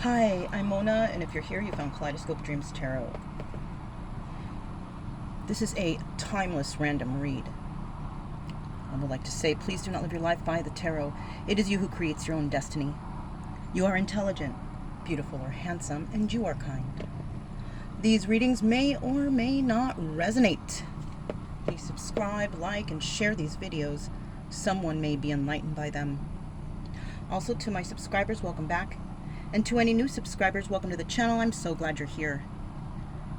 Hi, I'm Mona, and if you're here, you found Kaleidoscope Dreams Tarot. This is a timeless random read. I would like to say, please do not live your life by the tarot. It is you who creates your own destiny. You are intelligent, beautiful, or handsome, and you are kind. These readings may or may not resonate. Please subscribe, like, and share these videos. Someone may be enlightened by them. Also, to my subscribers, welcome back. And to any new subscribers, welcome to the channel. I'm so glad you're here.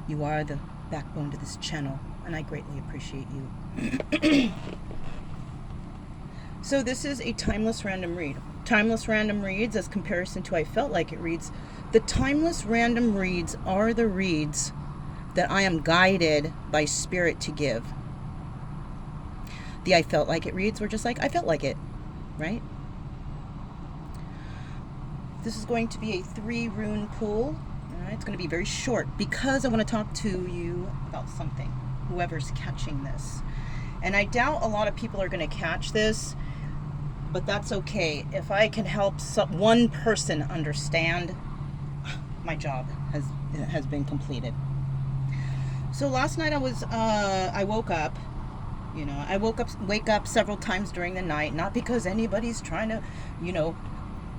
You are the backbone to this channel, and I greatly appreciate you. So this is a timeless random read. Timeless random reads, as comparison to I Felt Like It reads, the timeless random reads are the reads that I am guided by spirit to give. The I Felt Like It reads were just like, I felt like it, right? This is going to be a 3-rune pool. It's going to be very short because I want to talk to you about something, whoever's catching this. And I doubt a lot of people are going to catch this, but that's okay. If I can help one person understand, my job has been completed. So last night I woke up. I wake up several times during the night, not because anybody's trying to,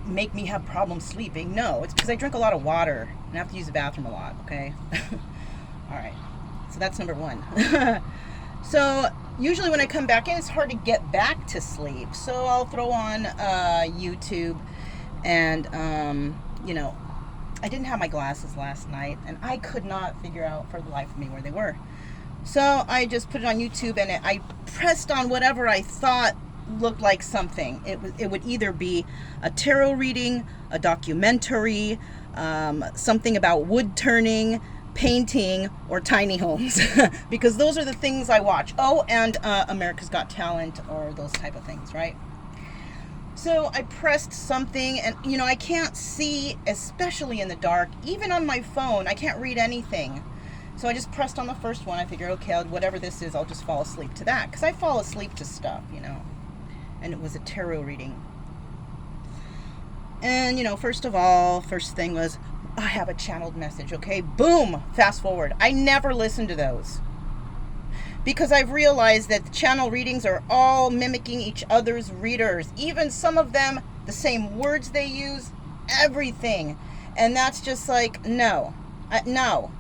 make me have problems sleeping. No, it's because I drink a lot of water and I have to use the bathroom a lot, okay? All right, so that's number one. So usually when I come back in, it's hard to get back to sleep. So I'll throw on YouTube and, I didn't have my glasses last night and I could not figure out for the life of me where they were. So I just put it on YouTube and I pressed on whatever I thought looked like something. It would either be a tarot reading, a documentary, something about wood turning, painting, or tiny homes, because those are the things I watch. Oh, and America's Got Talent, or those type of things, right? So I pressed something, and I can't see, especially in the dark. Even on my phone, I can't read anything. So I just pressed on the first one. I figured, okay, whatever this is, I'll just fall asleep to that, because I fall asleep to stuff, and it was a tarot reading. And, first thing was, I have a channeled message, okay? Boom! Fast forward. I never listen to those. Because I've realized that the channel readings are all mimicking each other's readers. Even some of them, the same words they use, everything. And that's just like, no. No.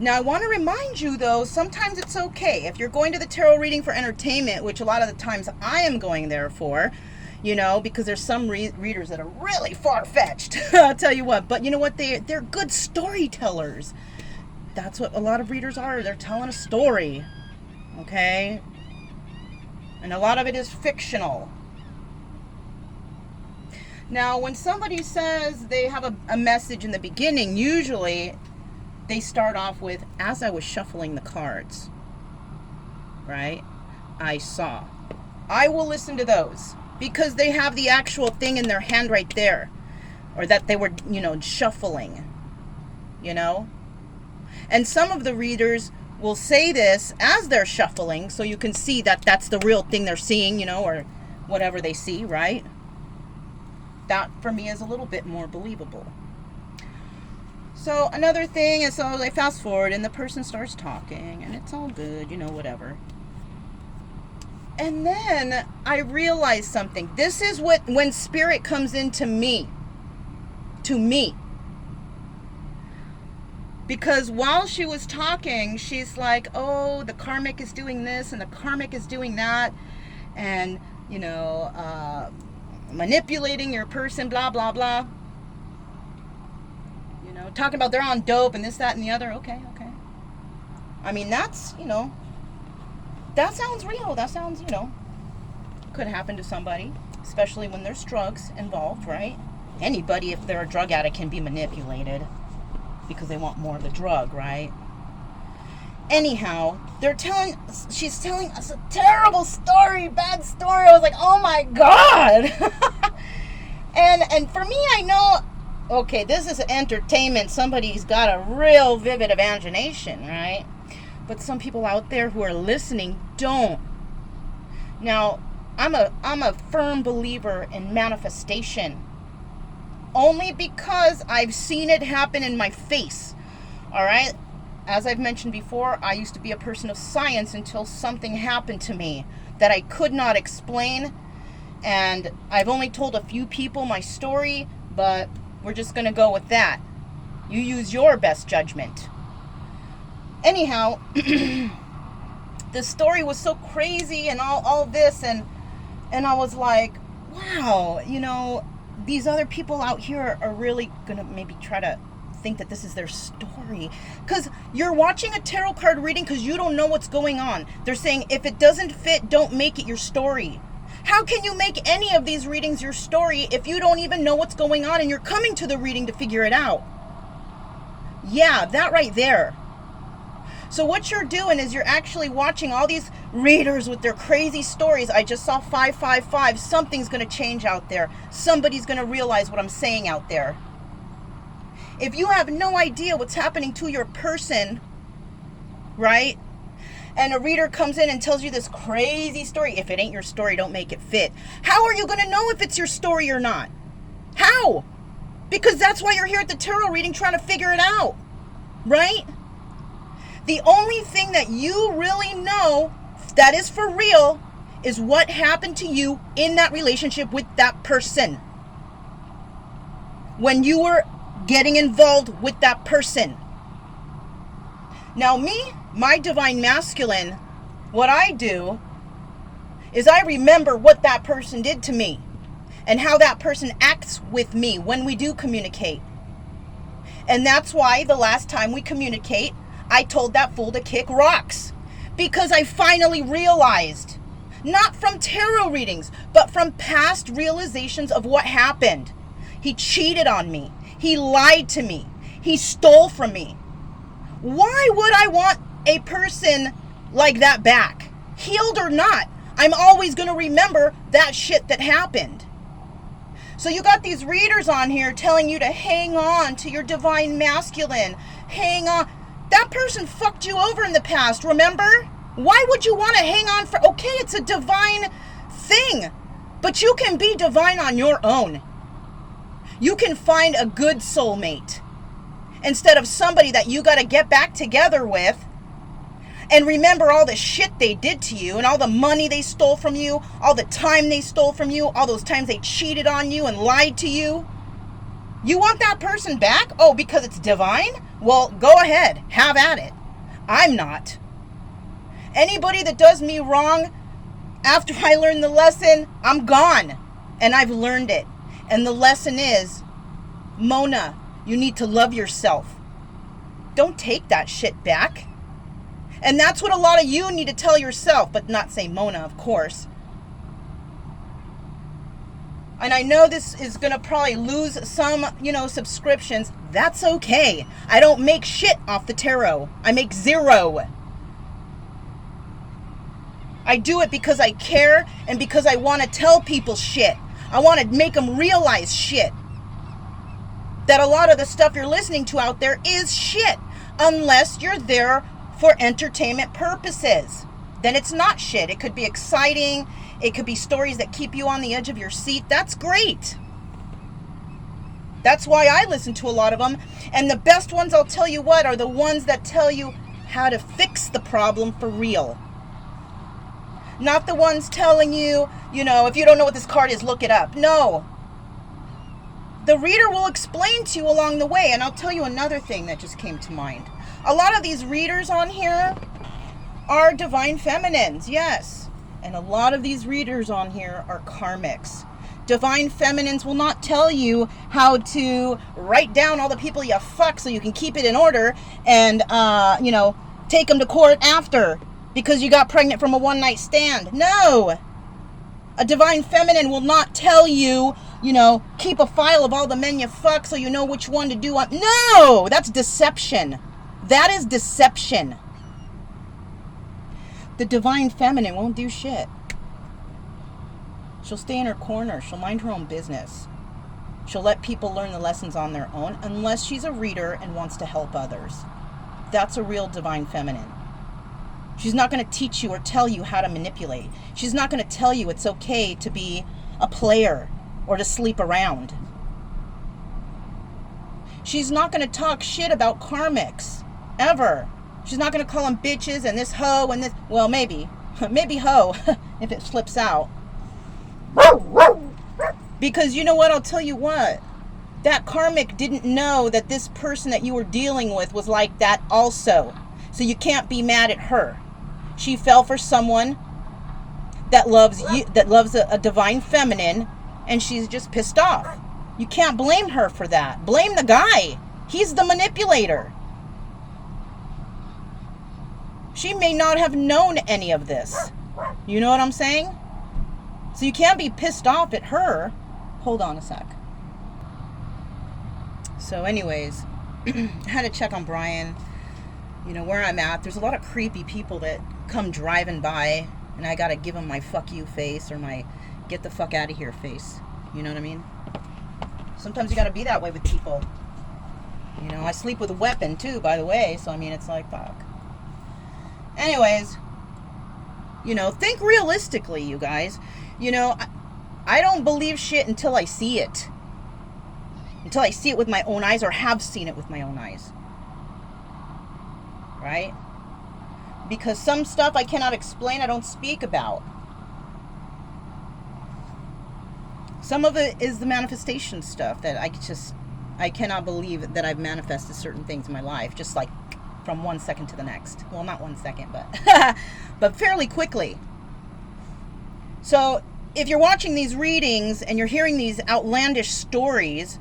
Now, I want to remind you, though, sometimes it's okay. If you're going to the tarot reading for entertainment, which a lot of the times I am going there for, because there's some readers that are really far-fetched. I'll tell you what. But you know what? They're good storytellers. That's what a lot of readers are. They're telling a story, okay? And a lot of it is fictional. Now, when somebody says they have a message in the beginning, usually they start off with, as I was shuffling the cards, right? I saw. I will listen to those because they have the actual thing in their hand right there, or that they were, shuffling, And some of the readers will say this as they're shuffling, so you can see that that's the real thing they're seeing, or whatever they see, right? That, for me, is a little bit more believable. So another thing is, so I fast forward and the person starts talking and it's all good, whatever. And then I realize something. This is when spirit comes into me, to me. Because while she was talking, she's like, oh, the karmic is doing this and the karmic is doing that. And, manipulating your person, blah, blah, blah. Talking about they're on dope and this, that, and the other. Okay. I mean, that's, that sounds real. That sounds, could happen to somebody, especially when there's drugs involved, right? Anybody, if they're a drug addict, can be manipulated because they want more of the drug, right? Anyhow, she's telling us a terrible story, bad story. I was like, oh my God. and for me, I know, okay, this is entertainment. Somebody's got a real vivid imagination, right? But some people out there who are listening don't. Now, I'm a firm believer in manifestation. Only because I've seen it happen in my face. All right? As I've mentioned before, I used to be a person of science until something happened to me that I could not explain. And I've only told a few people my story, but we're just going to go with that. You use your best judgment. Anyhow, the story was so crazy and all this, and I was like, wow, you know, these other people out here are really going to maybe try to think that this is their story. Because you're watching a tarot card reading because you don't know what's going on. They're saying, if it doesn't fit, don't make it your story. How can you make any of these readings your story if you don't even know what's going on and you're coming to the reading to figure it out? Yeah, that right there. So what you're doing is you're actually watching all these readers with their crazy stories. I just saw 555. Something's going to change out there. Somebody's going to realize what I'm saying out there. If you have no idea what's happening to your person, right? And a reader comes in and tells you this crazy story. If it ain't your story, don't make it fit. How are you going to know if it's your story or not? How? Because that's why you're here at the tarot reading trying to figure it out, right? The only thing that you really know that is for real is what happened to you in that relationship with that person. When you were getting involved with that person. Now me, my divine masculine, what I do is I remember what that person did to me and how that person acts with me when we do communicate. And that's why the last time we communicate, I told that fool to kick rocks. Because I finally realized, not from tarot readings, but from past realizations of what happened. He cheated on me. He lied to me. He stole from me. Why would I want a person like that back? Healed or not, I'm always going to remember that shit that happened. So you got these readers on here telling you to hang on to your divine masculine. Hang on. That person fucked you over in the past, remember? Why would you want to hang on for... Okay, it's a divine thing. But you can be divine on your own. You can find a good soulmate. Instead of somebody that you got to get back together with. And remember all the shit they did to you. And all the money they stole from you. All the time they stole from you. All those times they cheated on you and lied to you. You want that person back? Oh, because it's divine? Well, go ahead. Have at it. I'm not. Anybody that does me wrong, after I learn the lesson, I'm gone. And I've learned it. And the lesson is, Mona, you need to love yourself. Don't take that shit back. And that's what a lot of you need to tell yourself, but not say Mona, of course. And I know this is going to probably lose some, subscriptions. That's okay. I don't make shit off the tarot. I make zero. I do it because I care and because I want to tell people shit. I want to make them realize shit. That a lot of the stuff you're listening to out there is shit. Unless you're there for entertainment purposes. Then it's not shit. It could be exciting. It could be stories that keep you on the edge of your seat. That's great. That's why I listen to a lot of them. And the best ones, I'll tell you what, are the ones that tell you how to fix the problem for real. Not the ones telling you, if you don't know what this card is, look it up. No. The reader will explain to you along the way. And I'll tell you another thing that just came to mind. A lot of these readers on here are divine feminines, yes. And a lot of these readers on here are karmics. Divine feminines will not tell you how to write down all the people you fuck so you can keep it in order and, take them to court after because you got pregnant from a one-night stand. No! A divine feminine will not tell you, keep a file of all the men you fuck so you know which one to do on. No! That's deception. That is deception. The divine feminine won't do shit. She'll stay in her corner. She'll mind her own business. She'll let people learn the lessons on their own unless she's a reader and wants to help others. That's a real divine feminine. She's not going to teach you or tell you how to manipulate. She's not going to tell you it's okay to be a player or to sleep around. She's not going to talk shit about karmics, ever. She's not going to call them bitches and this hoe and this, well, maybe hoe, if it flips out. Because you know what, I'll tell you what, that karmic didn't know that this person that you were dealing with was like that also. So you can't be mad at her. She fell for someone that loves you, that loves a divine feminine, and she's just pissed off. You can't blame her for that. Blame the guy. He's the manipulator. She may not have known any of this. You know what I'm saying? So you can't be pissed off at her. Hold on a sec. So anyways, I had to check on Brian. You know, where I'm at, there's a lot of creepy people that come driving by, and I gotta give them my fuck you face or my get the fuck out of here face. You know what I mean? Sometimes you gotta be that way with people. You know, I sleep with a weapon too, by the way, so I mean, it's like, fuck. Anyways, you know, think realistically, you guys. You know, I don't believe shit until I see it. Until I see it with my own eyes or have seen it with my own eyes. Right? Because some stuff I cannot explain, I don't speak about. Some of it is the manifestation stuff that I cannot believe that I've manifested certain things in my life, just like from 1 second to the next. Well, not 1 second, but but fairly quickly. So if you're watching these readings and you're hearing these outlandish stories,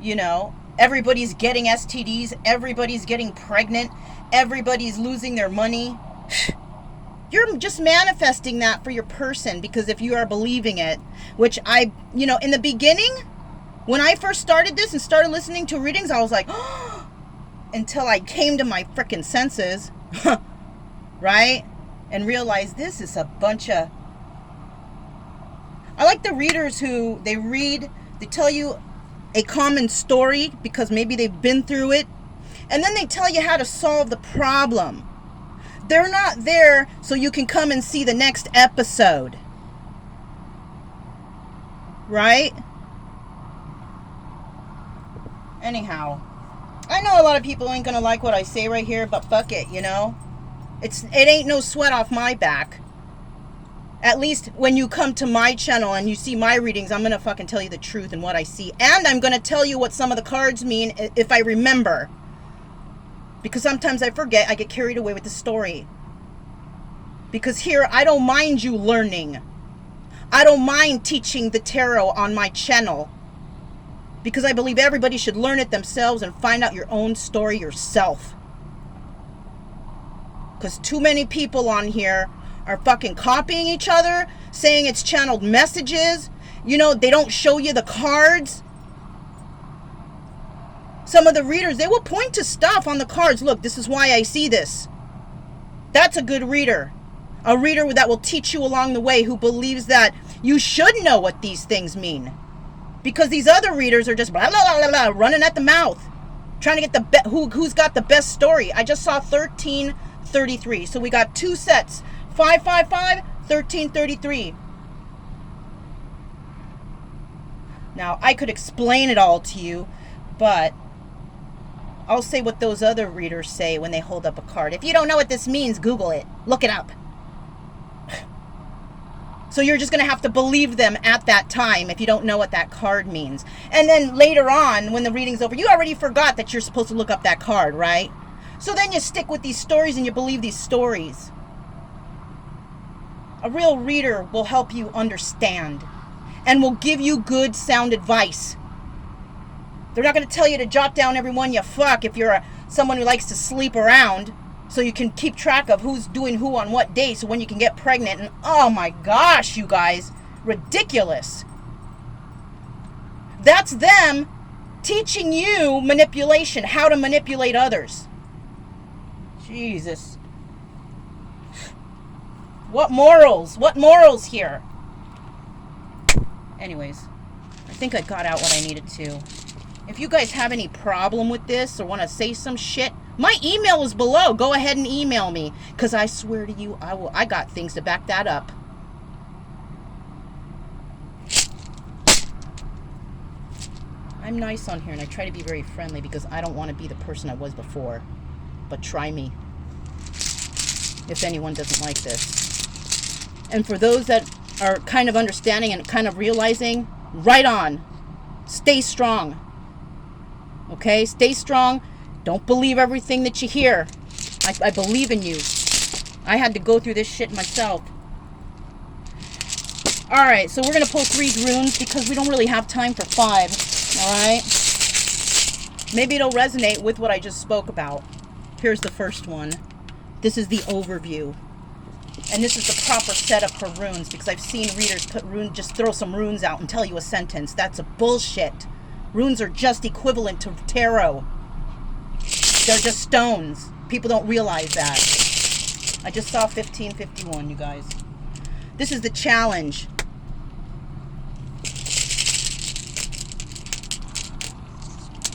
you know, everybody's getting STDs, everybody's getting pregnant, everybody's losing their money. You're just manifesting that for your person, because if you are believing it, which you know, in the beginning, when I first started this and started listening to readings, I was like, oh, until I came to my freaking senses, right? And realized this is a bunch of... I like the readers who, they tell you a common story because maybe they've been through it, and then they tell you how to solve the problem. They're not there so you can come and see the next episode. Right? Anyhow, I know a lot of people ain't gonna like what I say right here, but fuck it, you know? It ain't no sweat off my back. At least when you come to my channel and you see my readings, I'm gonna fucking tell you the truth and what I see. And I'm gonna tell you what some of the cards mean if I remember. Because sometimes I forget, I get carried away with the story. Because here, I don't mind you learning. I don't mind teaching the tarot on my channel. Because I believe everybody should learn it themselves and find out your own story yourself. Because too many people on here are fucking copying each other, saying it's channeled messages. You know, they don't show you the cards. Some of the readers, they will point to stuff on the cards. Look, this is why I see this. That's a good reader. A reader that will teach you along the way, who believes that you should know what these things mean. Because these other readers are just blah, blah, blah, blah, blah, running at the mouth. Trying to get who's got the best story. I just saw 1333. So we got two sets. 555, 1333. Now, I could explain it all to you, but I'll say what those other readers say when they hold up a card. If you don't know what this means, Google it. Look it up. So you're just going to have to believe them at that time if you don't know what that card means. And then later on, when the reading's over, you already forgot that you're supposed to look up that card, right? So then you stick with these stories and you believe these stories. A real reader will help you understand and will give you good sound advice. They're not going to tell you to jot down everyone you fuck if you're someone who likes to sleep around, so you can keep track of who's doing who on what day, so when you can get pregnant. And oh my gosh, you guys, ridiculous. That's them teaching you manipulation, how to manipulate others. Jesus. What morals? What morals here? Anyways, I think I got out what I needed to. If you guys have any problem with this or want to say some shit, My email is below. Go ahead and email me, because I swear to you, I got things to back that up. I'm nice on here, and I try to be very friendly because I don't want to be the person I was before. But try me if anyone doesn't like this. And for those that are kind of understanding and kind of realizing, right on. Stay strong. Okay? Stay strong. Don't believe everything that you hear. I believe in you. I had to go through this shit myself. Alright, so we're going to pull 3 runes because we don't really have time for 5. Alright? Maybe it'll resonate with what I just spoke about. Here's the first one. This is the overview. And this is the proper setup for runes, because I've seen readers put just throw some runes out and tell you a sentence. That's a bullshit. Runes are just equivalent to tarot. They're just stones. People don't realize that. I just saw 1551, you guys. This is the challenge.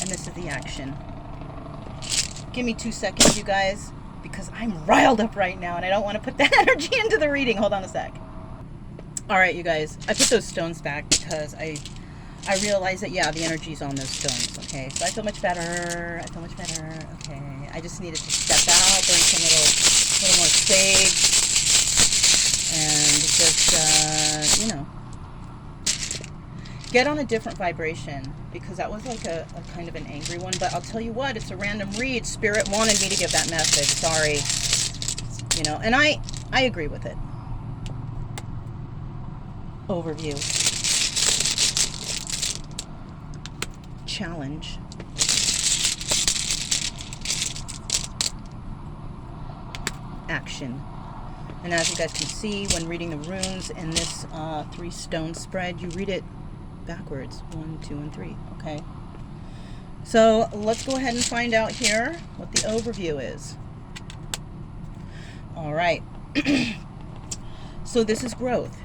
And this is the action. Give me 2 seconds, you guys, because I'm riled up right now and I don't want to put that energy into the reading. Hold on a sec. All right, you guys, I put those stones back because I realized that, yeah, the energy's on those stones. Okay, so I feel much better. I feel much better. Okay, I just needed to step out, bring some little more sage, and just, you know, get on a different vibration, because that was like a kind of an angry one. But I'll tell you what, it's a random read. Spirit wanted me to give that message. Sorry. You know, and I agree with it. Overview. Challenge. Action. And as you guys can see, when reading the runes in this 3-stone spread, you read it backwards. 1, 2, and 3. Okay. So let's go ahead and find out here what the overview is. All right. So this is growth,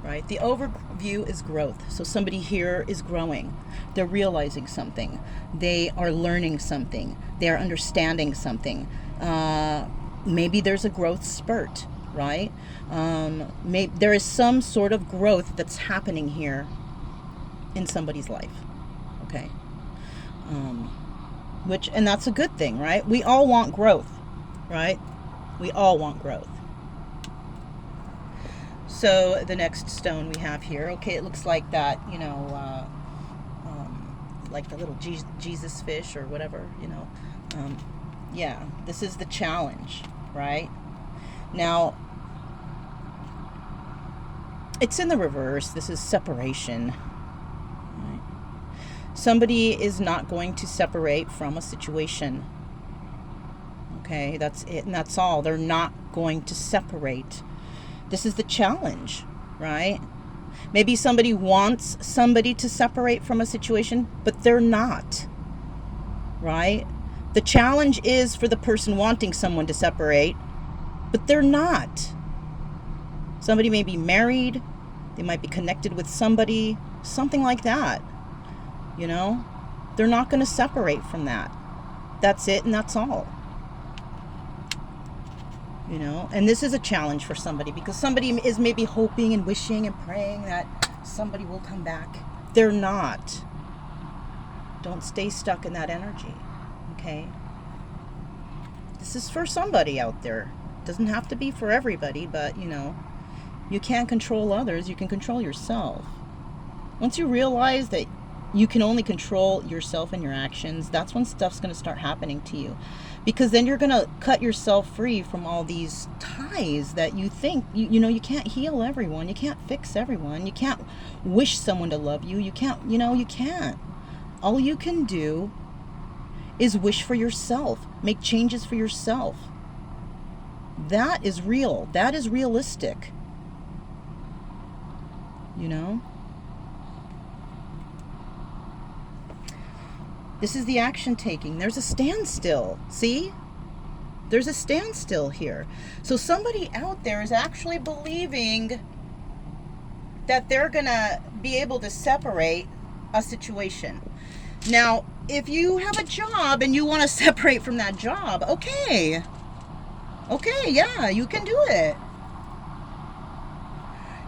right? The overview is growth. So somebody here is growing. They're realizing something. They are learning something. They are understanding something. Maybe there's a growth spurt, right? There is some sort of growth that's happening here in somebody's life. Okay. And that's a good thing, right? We all want growth, right? We all want growth. So the next stone we have here, okay, it looks like that, you know, like the little Jesus fish or whatever, you know. Yeah, this is the challenge, right? Now, it's in the reverse. This is separation. Right? Somebody is not going to separate from a situation. Okay, that's it, and that's all. They're not going to separate. This is the challenge, right? Maybe somebody wants somebody to separate from a situation, but they're not, right? The challenge is for the person wanting someone to separate, but they're not. Somebody may be married, they might be connected with somebody, something like that, you know? They're not going to separate from that. That's it, and that's all. You know, and this is a challenge for somebody, because somebody is maybe hoping and wishing and praying that somebody will come back. They're not. Don't stay stuck in that energy, okay? This is for somebody out there. It doesn't have to be for everybody, but, you know, you can't control others. You can control yourself. Once you realize that you can only control yourself and your actions, that's when stuff's going to start happening to you. Because then you're going to cut yourself free from all these ties that you think, you know, you can't heal everyone. You can't fix everyone. You can't wish someone to love you. You can't, you know, you can't. All you can do is wish for yourself. Make changes for yourself. That is real. That is realistic. You know? This is the action taking. There's a standstill. See? There's a standstill here. So somebody out there is actually believing that they're going to be able to separate a situation. Now, if you have a job and you want to separate from that job, okay. Okay, yeah, you can do it.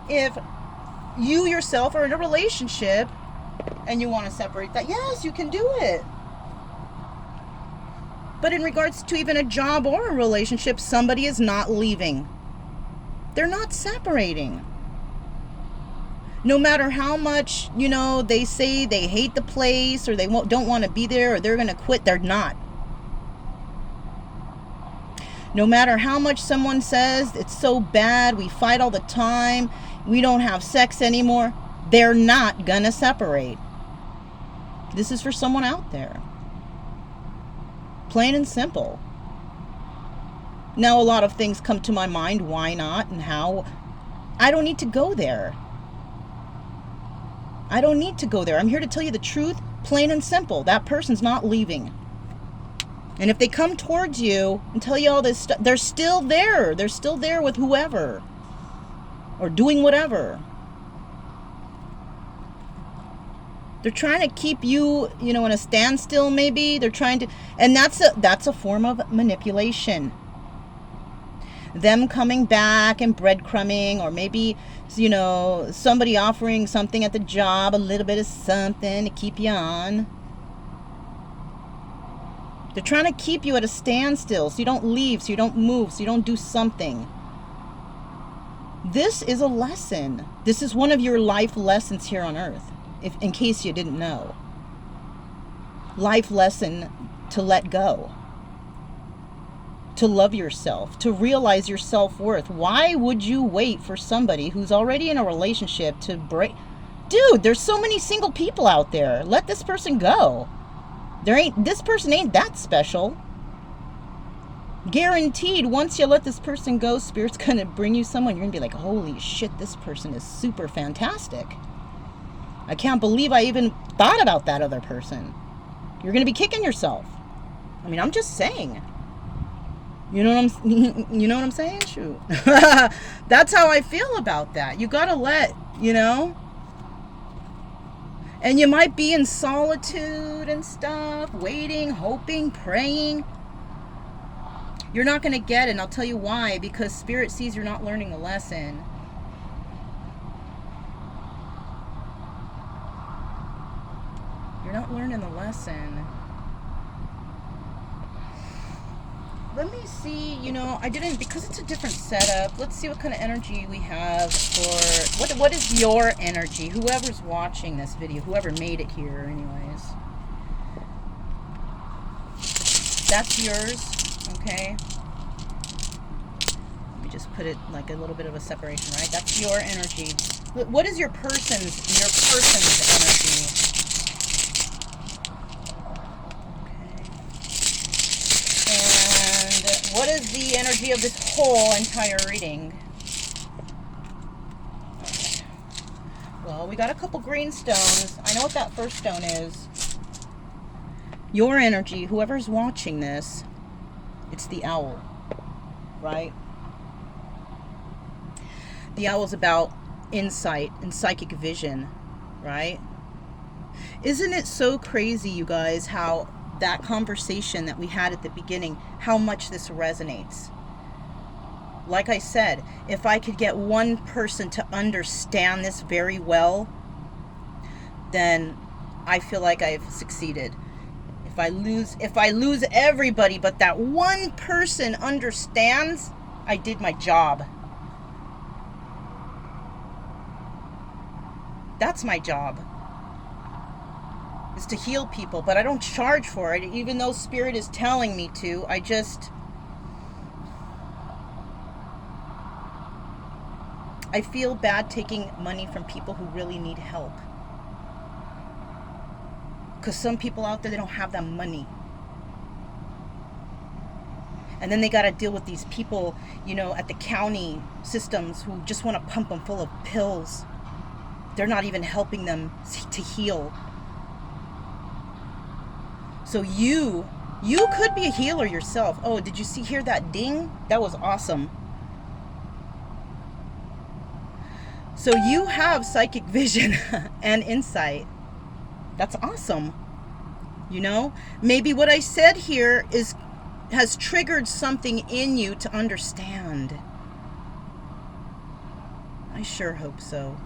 If you yourself are in a relationship and you want to separate that, yes, you can do it. But in regards to even a job or a relationship, somebody is not leaving. They're not separating. No matter how much, they say they hate the place or they don't want to be there or they're going to quit, they're not. No matter how much someone says it's so bad, we fight all the time, we don't have sex anymore, they're not going to separate. This is for someone out there. Plain and simple. Now, a lot of things come to my mind. Why not and how? I don't need to go there. I don't need to go there. I'm here to tell you the truth, plain and simple. That person's not leaving. And if they come towards you and tell you all this stuff, they're still there. They're still there with whoever or doing whatever. They're trying to keep you, in a standstill maybe. They're trying to, and that's a form of manipulation. Them coming back and breadcrumbing, or maybe, somebody offering something at the job, a little bit of something to keep you on. They're trying to keep you at a standstill so you don't leave, so you don't move, so you don't do something. This is a lesson. This is one of your life lessons here on earth, in case you didn't know. Life lesson to let go. To love yourself, to realize your self-worth. Why would you wait for somebody who's already in a relationship to break? Dude, there's so many single people out there. Let this person go. This person ain't that special. Guaranteed, once you let this person go, Spirit's gonna bring you someone. You're gonna be like, holy shit, this person is super fantastic. I can't believe I even thought about that other person. You're gonna be kicking yourself. I mean, I'm just saying. You know what I'm saying? Shoot. That's how I feel about that. You gotta let, And you might be in solitude and stuff, waiting, hoping, praying. You're not gonna get it, and I'll tell you why. Because Spirit sees you're not learning the lesson. You're not learning the lesson. Let me see, I didn't, because it's a different setup. Let's see what kind of energy we have for, what is your energy? Whoever's watching this video, whoever made it here anyways. That's yours, okay? Let me just put it like a little bit of a separation, right? That's your energy. What is your person's energy? What is the energy of this whole entire reading? Okay. Well, we got a couple green stones. I know what that first stone is. Your energy, whoever's watching this, it's the owl, right? The owl's about insight and psychic vision, right? Isn't it so crazy, you guys, how that conversation that we had at the beginning, how much this resonates? Like I said, if I could get one person to understand this very well, then I feel like I've succeeded. If I lose everybody, but that one person understands, I did my job. That's my job. Is to heal people, but I don't charge for it, even though Spirit is telling me to. I feel bad taking money from people who really need help. Because some people out there, they don't have that money. And then they got to deal with these people, at the county systems who just want to pump them full of pills. They're not even helping them to heal. So you could be a healer yourself. Oh, did you hear that ding? That was awesome. So you have psychic vision and insight. That's awesome. You know, maybe what I said here has triggered something in you to understand. I sure hope so.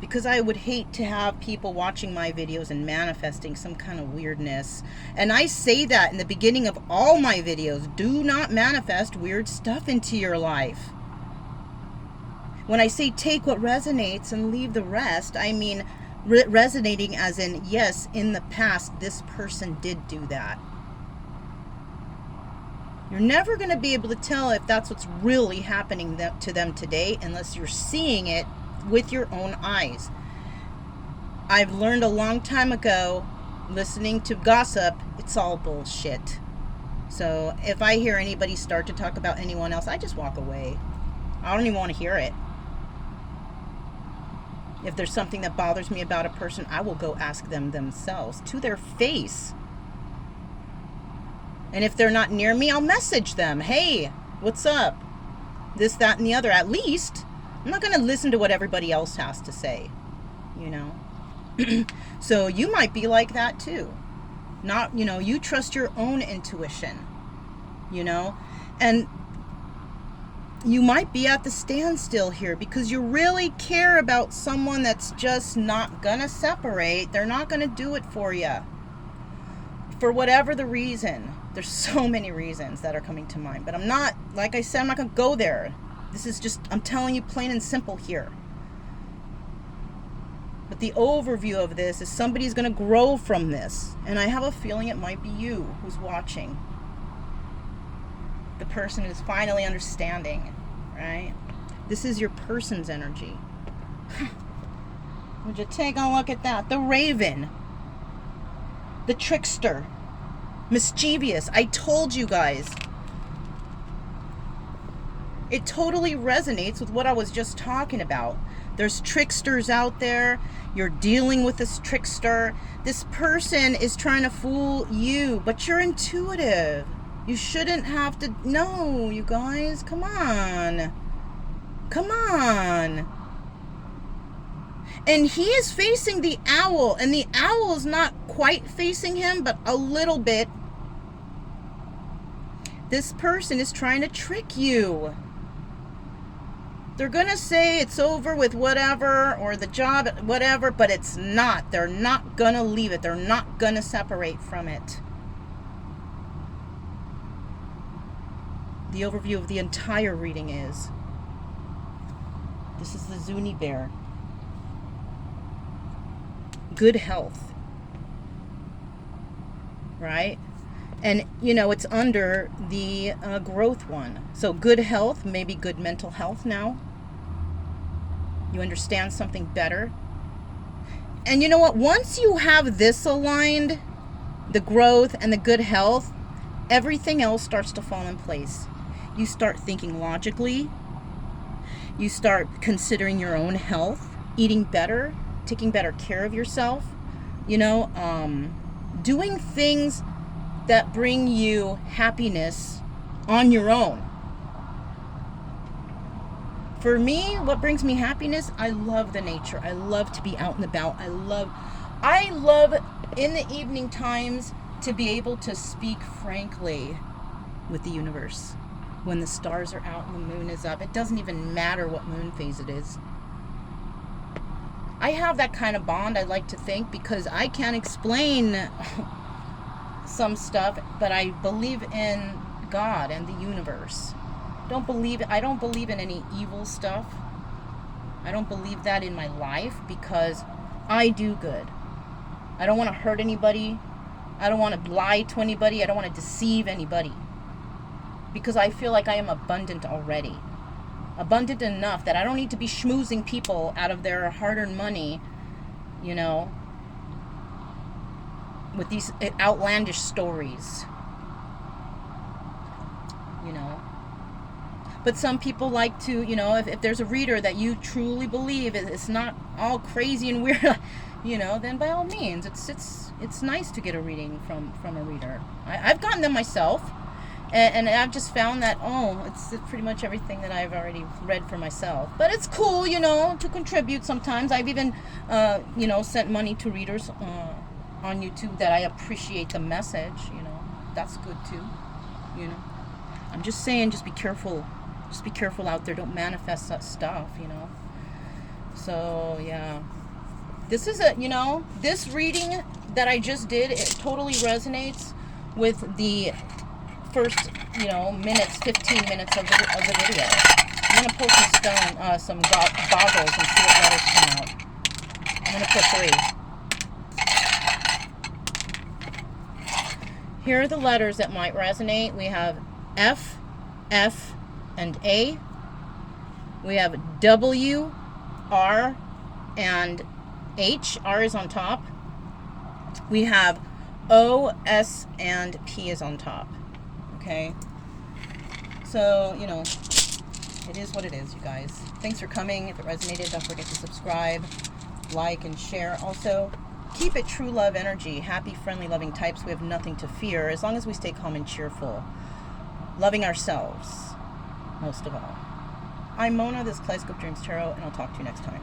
Because I would hate to have people watching my videos and manifesting some kind of weirdness. And I say that in the beginning of all my videos. Do not manifest weird stuff into your life. When I say take what resonates and leave the rest, I mean resonating as in, yes, in the past, this person did do that. You're never going to be able to tell if that's what's really happening to them today unless you're seeing it with your own eyes. I've learned a long time ago, listening to gossip, it's all bullshit. So if I hear anybody start to talk about anyone else, I just walk away. I don't even want to hear it. If there's something that bothers me about a person, I will go ask them themselves to their face. And if they're not near me, I'll message them. Hey, what's up? This, that, and the other. At least I'm not going to listen to what everybody else has to say, you know. So you might be like that too. Not, you know, you trust your own intuition, you know. And you might be at the standstill here because you really care about someone that's just not gonna separate. They're not gonna do it for you. For whatever the reason. There's so many reasons that are coming to mind. But I'm not, like I said, I'm not gonna go there. This is just, I'm telling you plain and simple here. But the overview of this is somebody's gonna grow from this. And I have a feeling it might be you who's watching. The person who's finally understanding, right? This is your person's energy. Would you take a look at that? The raven, the trickster, mischievous. I told you guys. It totally resonates with what I was just talking about. There's tricksters out there. You're dealing with this trickster. This person is trying to fool you, but you're intuitive. You shouldn't have to. No, you guys, come on. Come on. And he is facing the owl, and the owl is not quite facing him, but a little bit. This person is trying to trick you. They're going to say it's over with whatever, or the job, whatever, but it's not. They're not going to leave it. They're not going to separate from it. The overview of the entire reading is, this is the Zuni bear. Good health. Right? And, you know, it's under the growth one. So good health, maybe good mental health now. You understand something better. And you know what? Once you have this aligned, the growth and the good health, everything else starts to fall in place. You start thinking logically. You start considering your own health, eating better, taking better care of yourself, you know, doing things that bring you happiness on your own. For me, what brings me happiness, I love the nature. I love to be out and about. I love in the evening times to be able to speak frankly with the universe. When the stars are out and the moon is up, it doesn't even matter what moon phase it is. I have that kind of bond, I like to think, because I can't explain some stuff, but I believe in God and the universe. I don't believe in any evil stuff. I don't believe that in my life because I do good. I don't want to hurt anybody. I don't want to lie to anybody. I don't want to deceive anybody. Because I feel like I am abundant already. Abundant enough that I don't need to be schmoozing people out of their hard-earned money, you know, with these outlandish stories, you know. But some people like to, you know, if there's a reader that you truly believe it's not all crazy and weird, you know, then by all means, it's nice to get a reading from a reader. I've gotten them myself. And I've just found that, it's pretty much everything that I've already read for myself. But it's cool, you know, to contribute sometimes. I've even, you know, sent money to readers on YouTube that I appreciate the message, you know. That's good too, you know. I'm just saying, just be careful. Just be careful out there. Don't manifest that stuff, you know. So, yeah. This is you know, this reading that I just did, it totally resonates with the first, you know, 15 minutes of the video. I'm going to pull some goggles and see what letters come out. I'm going to pull 3. Here are the letters that might resonate. We have F, F, and A. We have W, R, and H. R is on top. We have O, S, and P is on top. Okay? So, you know, it is what it is, you guys. Thanks for coming. If it resonated, don't forget to subscribe, like, and share. Also, keep it true love energy. Happy, friendly, loving types. We have nothing to fear as long as we stay calm and cheerful. Loving ourselves, most of all. I'm Mona, this is Kaleidoscope Dreams Tarot, and I'll talk to you next time.